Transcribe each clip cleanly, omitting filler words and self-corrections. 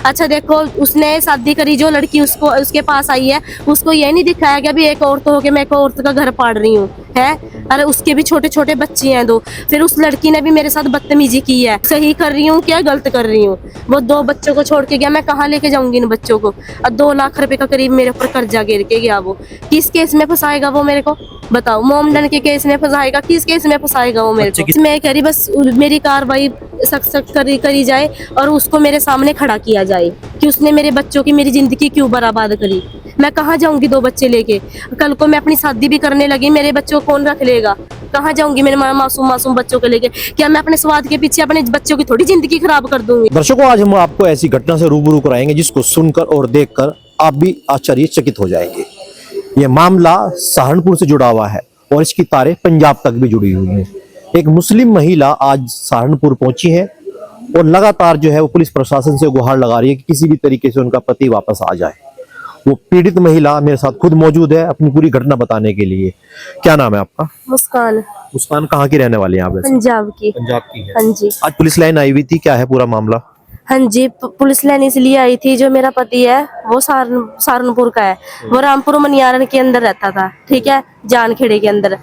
अच्छा देखो, उसने शादी करी जो लड़की उसको उसके पास आई है, उसको ये नहीं दिखाया कि अभी एक औरत होके मैं एक औरत का घर पाड़ रही हूँ है। अरे उसके भी छोटे छोटे बच्चे हैं दो। फिर उस लड़की ने भी मेरे साथ बदतमीजी की है। सही कर रही हूँ क्या गलत कर रही हूँ? वो दो बच्चों को छोड़ के गया, मैं कहाँ लेके जाऊंगी इन बच्चों को? और 2 लाख रुपए का करीब मेरे ऊपर कर्जा गिर के गया। वो किस केस में फंसाएगा वो मेरे को? बताओ, मोमडन के केस में फंसाएगा? किस केस में फंसाएगा वो मेरे को? मैं कह रही बस मेरी कार्रवाई सख्त करी जाए और उसको मेरे सामने खड़ा किया जाए कि उसने मेरे बच्चों की मेरी जिंदगी क्यों बर्बाद करी। मैं कहाँ जाऊंगी 2 बच्चे लेके? कल को मैं अपनी शादी भी करने लगी, मेरे बच्चों को कौन रख लेगा? कहाँ जाऊंगी मेरे मासूम मासूम बच्चों को लेके? क्या मैं अपने स्वाद के पीछे अपने बच्चों की थोड़ी जिंदगी खराब कर दूंगी? दर्शकों, आज हम आपको ऐसी घटना से रूबरू कराएंगे जिसको सुनकर और देखकर आप भी आश्चर्यचकित हो जाएंगे। ये मामला सहारनपुर से जुड़ा हुआ है और इसकी तारें पंजाब तक भी जुड़ी हुई हैं। एक मुस्लिम महिला आज सहारनपुर पहुंची है और लगातार जो है वो पुलिस प्रशासन से गुहार लगा रही है कि किसी भी तरीके से उनका पति वापस आ जाए। वो पीड़ित महिला मेरे साथ खुद मौजूद है अपनी पूरी घटना बताने के लिए। क्या नाम है आपका? मुस्कान। मुस्कान कहाँ की रहने वाली है आप? पंजाब की। पंजाब की है। हाँ जी। आज पुलिस लाइन आई हुई थी, क्या है पूरा मामला? हाँ जी, पुलिस लाइन इसलिए आई थी, जो मेरा पति है वो सहारनपुर का है। वो रामपुर मनियारन के अंदर रहता था, ठीक है, जानखेड़े के अंदर।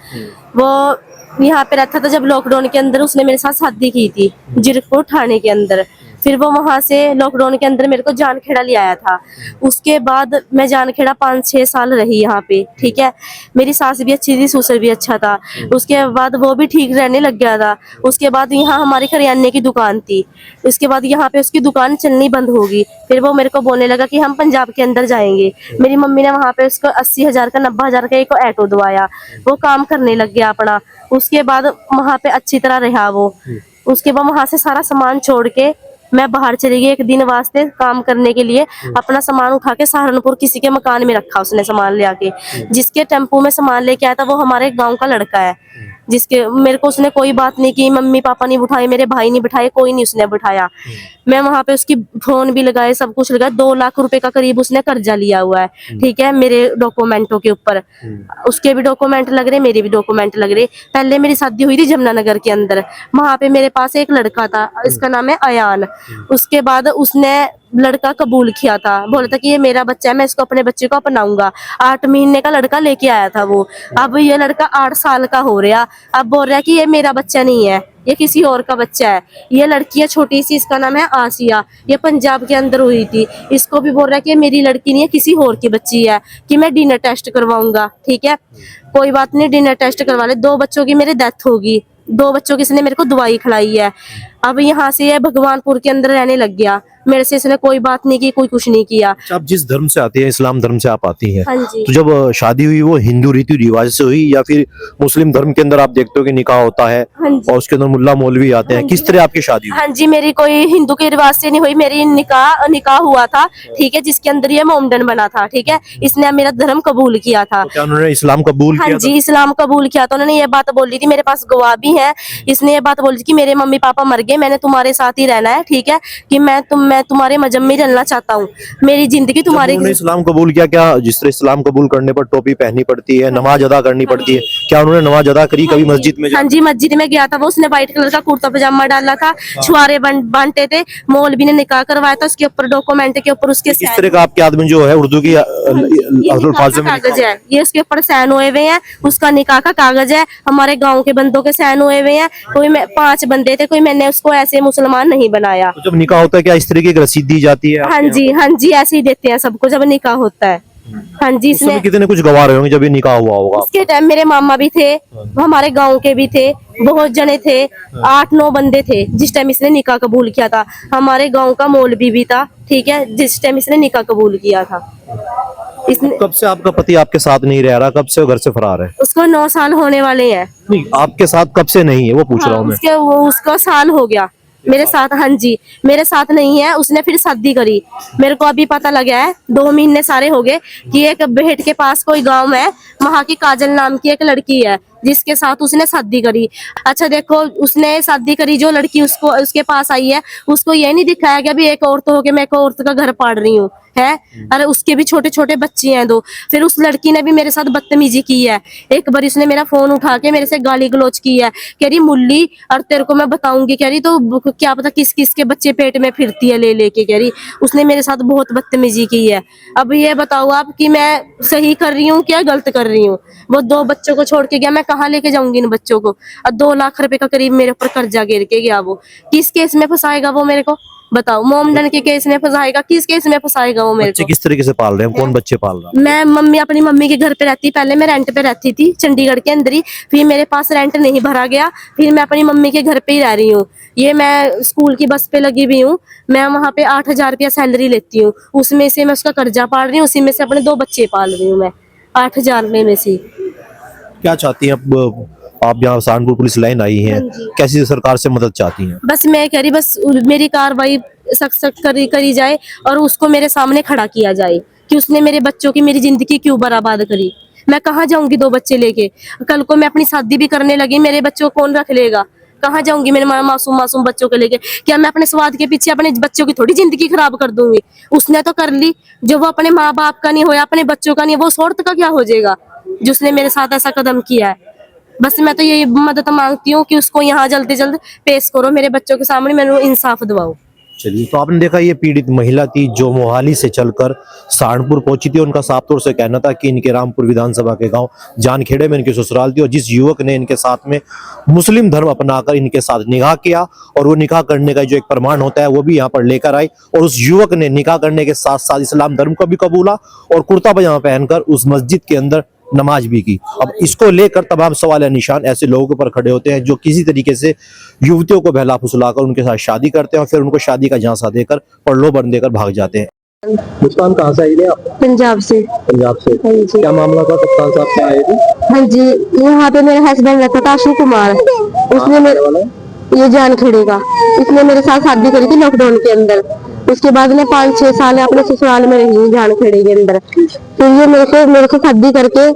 वो यहाँ पे रहता था जब लॉकडाउन के अंदर उसने मेरे साथ शादी की थी, जीरकपुर थाने के अंदर। फिर वो वहां से लॉकडाउन के अंदर मेरे को जानखेड़ा ले आया था। उसके बाद मैं जानखेड़ा 5-6 साल रही यहाँ पे, ठीक है। मेरी सास भी अच्छी थी, ससुर भी अच्छा था। उसके बाद वो भी ठीक रहने लग गया था। उसके बाद यहाँ हमारी करियाने की दुकान थी। उसके बाद यहाँ पे उसकी दुकान चलनी बंद होगी। फिर वो मेरे को बोलने लगा कि हम पंजाब के अंदर जाएंगे। मेरी मम्मी ने वहां पे उसको 80,000 का 90,000 का एक ऑटो दवाया। वो काम करने लग गया अपना। उसके बाद वहां पे अच्छी तरह रहा वो। उसके बाद वहां से सारा सामान छोड़ के मैं बाहर चली गई 1 दिन वास्ते काम करने के लिए। अपना सामान उठा के सहारनपुर किसी के मकान में रखा उसने सामान ले आके। जिसके टेम्पो में सामान लेके आया था वो हमारे गांव का लड़का है। जिसके मेरे को उसने कोई बात नहीं की, मम्मी पापा नहीं बिठाए, मेरे भाई नहीं बिठाए, कोई नहीं उसने बिठाया। मैं वहां पे उसकी फोन भी लगाए, सब कुछ लगाया। 2 लाख रुपए का करीब उसने कर्जा लिया हुआ है, ठीक है, मेरे डॉक्यूमेंटों के ऊपर। उसके भी डॉक्यूमेंट लग रहे, मेरे भी डॉक्यूमेंट लग रहे। पहले मेरी शादी हुई थी जमुनानगर के अंदर। वहां पे मेरे पास एक लड़का था, इसका नाम है अयान। उसके बाद उसने लड़का कबूल किया था, बोला था कि ये मेरा बच्चा है, मैं इसको अपने बच्चे को अपनाऊंगा। 8 महीने का लड़का लेके आया था वो। अब ये लड़का 8 साल का हो रहा, अब बोल रहा है कि ये मेरा बच्चा नहीं है, ये किसी और का बच्चा है। ये लड़की है छोटी सी, इसका नाम है आसिया। ये पंजाब के अंदर हुई थी। इसको भी बोल रहा है कि ये मेरी लड़की नहीं है, किसी और की बच्ची है, कि मैं डिनर टेस्ट करवाऊंगा, ठीक है। कोई बात नहीं, डिनर टेस्ट करवा ले। 2 बच्चों की मेरी डेथ होगी, 2 बच्चों की इसने मेरे को दवाई खिलाई है। अब यहाँ से ये भगवानपुर के अंदर रहने लग गया। मेरे से इसने कोई बात नहीं की, कोई कुछ नहीं किया। आप जिस धर्म से आती है, इस्लाम धर्म से आप आती हैं, हाँ जी। तो जब शादी हुई वो हिंदू रीति रिवाज से हुई या फिर मुस्लिम धर्म के अंदर आप देखते हो कि निकाह होता है हाँ जी। और उसके अंदर मुल्ला मौलवी आते हैं, किस तरह आपकी शादी हुई? हाँ जी, मेरी कोई हिंदू के रिवाज से नहीं हुई। मेरी निकाह हुआ था, ठीक है, जिसके अंदर ये मोमडन बना था, ठीक है। इसने मेरा धर्म कबूल किया था। तो क्या उन्होंने इस्लाम कबूल हाँ किया जी, था? इस्लाम कबूल किया था। उन्होंने ये बात बोली थी, मेरे पास गवाह भी है। इसने ये बात बोली थी कि मेरे मम्मी पापा मर गए, मैंने तुम्हारे साथ ही रहना है, ठीक है, कि मैं तुम्हारे मजहब में रहना चाहता हूँ, मेरी जिंदगी तुम्हारे। उन्होंने इस्लाम कबूल किया, क्या जिस तरह इस्लाम कबूल करने पर टोपी पहननी पड़ती है, नमाज अदा करनी पड़ती है, क्या उन्होंने नमाज अदा करी कभी मस्जिद में? हाँ जी, मस्जिद में गया था वो। उसने व्हाइट कलर का कुर्ता पजामा डाला था, छुआरे बांटे थे। मौलवी ने निकाह करवाया था, उसके ऊपर डॉक्यूमेंट के ऊपर उसके इस तरह का आपके आदमी जो है उर्दू की अल्फाज में कागज है, ये उसके ऊपर साइन हुए हुए हैं। उसका निकाह का कागज है, हमारे गांव के बंदों के साइन हुए हुए हैं। कोई 5 बंदे थे, कोई मैंने उसको ऐसे मुसलमान नहीं बनाया। तो जब निकाह होता है क्या इस तरीके की रसीद दी जाती है? हाँ जी, हाँ जी, ऐसे ही देते हैं सबको जब निकाह होता है। हाँ जी, उस समय इसने कितने कुछ गवाह रहे होंगे जब ये निकाह हुआ होगा? उसके टाइम मेरे मामा भी थे, हमारे गांव के भी थे, बहुत जने थे, 8-9 बंदे थे जिस टाइम इसने निकाह कबूल किया था। हमारे गांव का मौलवी भी था, ठीक है, जिस टाइम इसने निकाह कबूल किया था। इसने कब से आपका पति आपके साथ नहीं रह रहा, कब से वो घर से फरार है? उसको 9 साल होने वाले हैं। नहीं, आपके साथ कब से नहीं है वो पूछ रहा हूँ मैं। उसका साल हो गया मेरे साथ। हाँ जी, मेरे साथ नहीं है। उसने फिर शादी करी। मेरे को अभी पता लगा है, 2 महीने सारे हो गए, कि एक बेहट के पास कोई गांव है, वहां की काजल नाम की एक लड़की है, जिसके साथ उसने शादी करी। अच्छा देखो, उसने शादी करी, जो लड़की उसको उसके पास आई है, उसको ये नहीं दिखाया गया भी एक औरत हो के मैं एक औरत का घर पाड़ रही हूँ है। अरे उसके भी छोटे छोटे बच्चे हैं दो। फिर उस लड़की ने भी मेरे साथ बदतमीजी की है। एक बार उसने मेरा फोन उठा के मेरे से गाली गलौज की है, कह रही मुल्ली और तेरे को मैं बताऊंगी, कह रही तो क्या पता किस किस के बच्चे पेट में फिरती है ले लेके, कह रही उसने मेरे साथ बहुत बदतमीजी की है। अब ये बताओ आप कि मैं सही कर रही हूँ क्या गलत कर रही हूँ? वो 2 बच्चों को छोड़ के गया, मैं कहाँ लेके जाऊंगी इन बच्चों को? और 2 लाख रुपए का करीब मेरे ऊपर कर्जा गिर के गया। वो किस केस में फंसाएगा वो मेरे को? बताओ, मोमडन के केस में फंसाएगा, किस केस में फंसाएगा वो मेरे बच्चे को? किस तरीके से पाल रहे हैं, कौन बच्चे पाल रहा है? मैं अपनी मम्मी के घर पे रहती, पहले मैं रेंट पे रहती थी चंडीगढ़ के अंदर ही। फिर मेरे पास रेंट नहीं भरा गया, फिर मैं अपनी मम्मी के घर पे ही रह रही हूँ। ये मैं स्कूल की बस पे लगी हुई हूँ, मैं वहाँ पे 8,000 रुपया सैलरी लेती हूँ, उसमें से मैं उसका कर्जा पाल रही हूँ, उसी में से अपने 2 बच्चे पाल रही हूँ मैं 8,000 में से। क्या चाहती हैं अब आप? यहाँ सहारनपुर पुलिस लाइन आई हैं, कैसी सरकार से मदद चाहती हैं? बस मैं कह रही, बस मेरी कार्रवाई सख्त सख्त करी जाए और उसको मेरे सामने खड़ा किया जाए कि उसने मेरे बच्चों की मेरी जिंदगी क्यों बर्बाद करी। मैं कहाँ जाऊंगी 2 बच्चे लेके? कल को मैं अपनी शादी भी करने लगी, मेरे बच्चों को कौन रख लेगा? कहाँ जाऊंगी मेरे मासूम मासूम बच्चों को लेके? क्या मैं अपने स्वाद के पीछे अपने बच्चों की थोड़ी जिंदगी खराब कर दूंगी? उसने तो कर ली, जो वो अपने माँ बाप का नहीं होया, अपने बच्चों का नहीं, वो उस औरत का क्या हो जाएगा जिसने मेरे साथ ऐसा कदम किया है? बस मैं तो यही मदद मांगती हूँ कि उसको यहाँ जल्द से जल्द पेश करो, मेरे बच्चों के सामने मैंने इंसाफ दिलाओ। चलिए, तो आपने देखा ये पीड़ित महिला थी जो मोहाली से चलकर सहारनपुर पहुंची थी। उनका साफ तौर से कहना था कि इनके रामपुर विधानसभा के गांव जानखेड़े में इनके ससुराल थी और जिस युवक ने इनके साथ में मुस्लिम धर्म अपनाकर इनके साथ निकाह किया और वो निकाह करने का जो एक प्रमाण होता है वो भी यहाँ पर लेकर आई और उस युवक ने निकाह करने के साथ साथ इस्लाम धर्म को भी कबूला और कुर्ता पजामा पहनकर उस मस्जिद के अंदर नमाज भी की। अब इसको लेकर तमाम सवाल निशान ऐसे लोगों के ऊपर खड़े होते हैं जो किसी तरीके से युवतियों को बहला फुसलाकर उनके साथ शादी करते हैं और फिर उनको शादी का झांसा देकर प्रलोभन देकर भाग जाते हैं। मुस्कान कहाँ से आई थे आप? पंजाब से। पंजाब से। हाँ जी। क्या मामला था? कप्तान साहब से आए थे? हाँ जी, यहाँ पे मेरा हस्बैंड रहता था आशु कुमार, उसने मेरे ये जानखेड़े का, इसने मेरे साथ शादी करी थी लॉकडाउन के अंदर। उसके बाद मैं 5-6 साल अपने ससुराल में रही हूँ जानखेड़े के अंदर। फिर ये मेरे को शादी करके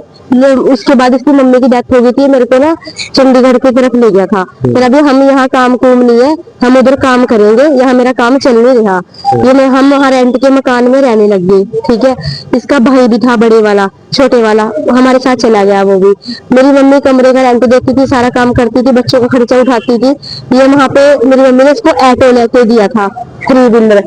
उसके बाद इसकी मम्मी की डेथ हो गई थी, मेरे को ना चंडीगढ़ की तरफ ले गया था। फिर अभी हम यहाँ काम कुम नहीं है, हम उधर काम करेंगे, यहाँ मेरा काम चल नहीं रहा। हम वहाँ रेंट के मकान में रहने लग गए, ठीक है। इसका भाई भी था बड़े वाला, छोटे वाला हमारे साथ चला गया वो भी। मेरी मम्मी कमरे का रेंट देती थी, सारा काम करती थी, बच्चों का खर्चा उठाती थी। ये वहाँ पे मेरी मम्मी ने इसको ऑटो लेके दिया था 3 व्हीलर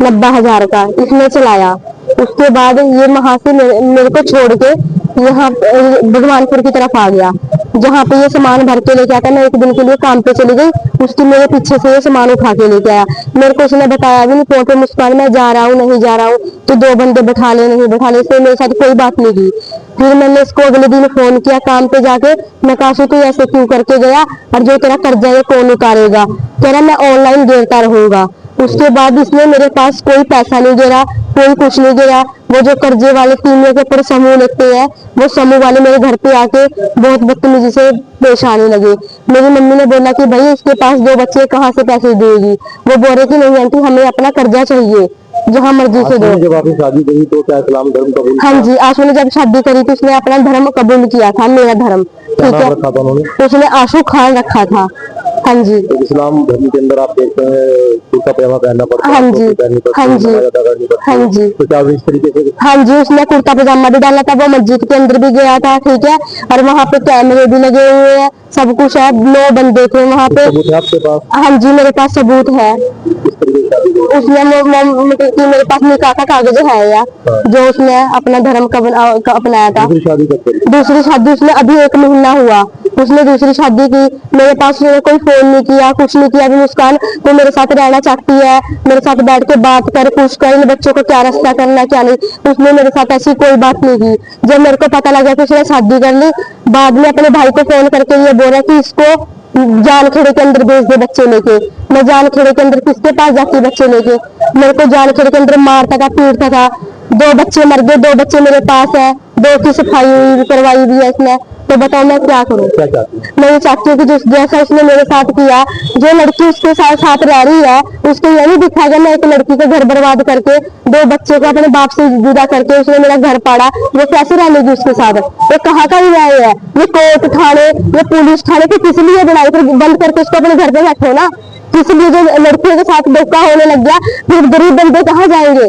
90,000 का, इसने चलाया। उसके बाद ये वहां से मेरे को छोड़ के यहाँ भगवानपुर की तरफ आ गया, जहाँ पे ये सामान भर के लेके आता। मैं 1 दिन के लिए काम पे चली गई, उसकी मेरे पीछे से ये सामान उठा के लेके आया। मेरे को उसने बताया भी नहीं फोन पे, मुस्कान मैं जा रहा हूँ नहीं जा रहा हूँ, तो 2 बंदे बैठा ले नहीं बैठा ले, इसने मेरे साथ कोई बात नहीं की। फिर मैंने इसको अगले दिन फोन किया काम पे जाके, मैं कहा तू ऐसे क्यों करके गया और जो तेरा कर्जा है कौन उतारेगा? कह रहा मैं ऑनलाइन देता रहूंगा। उसके बाद इसने मेरे पास कोई पैसा नहीं गिरा, कोई कुछ नहीं गिरा। वो जो कर्जे वाले 3 के ऊपर समूह लेते हैं, वो समूह वाले मेरे घर पे आके बहुत बदतमीजी से पेश आने लगे। मेरी मम्मी ने बोला कि भाई इसके पास 2 बच्चे कहाँ से पैसे देगी? वो बोल रहे कि नहीं आंटी हमें अपना कर्जा चाहिए, जहाँ मर्जी से दो। जब आपने शादी करी तो क्या इस्लाम धर्म कबूल? हाँ जी, आशु ने जब शादी करी तो उसने अपना धर्म कबूल किया था, मेरा धर्म, ठीक है। उसने आशु खान रखा था। हाँ जी। तो इस्लाम धर्म के अंदर आप देखते हैं कुर्ता पजामा पहनना पड़ता है। हाँ जी, हाँ जी, हाँ जी, तो क्या इस तरीके से? हाँ जी, उसने कुर्ता पजामा भी डाला था, वो मस्जिद के अंदर भी गया था, ठीक है। और वहाँ पे कैमरे भी लगे हुए हैं, सब कुछ है। 9 बंदे थे वहाँ पे। सबूत है आपके पास? हाँ जी, मेरे पास सबूत है। उसने मेरे पास निकाह का कागज है यार, जो उसने अपना धर्म अपनाया था। दूसरी शादी उसने अभी 1 महीना हुआ, उसने दूसरी शादी की। मेरे पास उसने कोई फोन नहीं किया, कुछ नहीं किया। अभी मुस्कान तो मेरे साथ रहना चाहती है, मेरे साथ बैठ के बात कर, पूछ कर इन बच्चों को क्या रास्ता करना क्या नहीं। उसने मेरे साथ ऐसी कोई बात नहीं की। जब मेरे को पता लगा कि उसने शादी कर ली, बाद में अपने भाई को फोन करके ये बोल रहा कि इसको जानखेड़े के अंदर भेज दे बच्चे लेके। मैं जानखेड़े के अंदर किसके पास जाती बच्चे लेके? मेरे को जानखेड़े के अंदर मारता था, पीटता था। 2 बच्चे मर गए, 2 बच्चे मेरे पास है, 2 की सफाई करवाई भी है इसने। तो बताओ मैं क्या करूँ। क्या चाहती हैं? मैं ये चाहती हूँ कि जैसा उसने मेरे साथ किया, जो लड़की उसके साथ रह रही है उसको ये नहीं दिखाएगा मैं एक लड़की का घर बर्बाद करके, 2 बच्चों को अपने बाप से जुदा करके उसने मेरा घर पाड़ा, वो कैसे रह लेगी उसके साथ। ये कहाँ का न्याय है, ये कोर्ट थाने, ये पुलिस थाने पे किस लिए बनाई, फिर बंद करके उसको अपने घर पे बैठो ना। इसलिए जो लड़कियों के साथ धोखा होने लग गया, फिर गरीब बंदे कहाँ जाएंगे।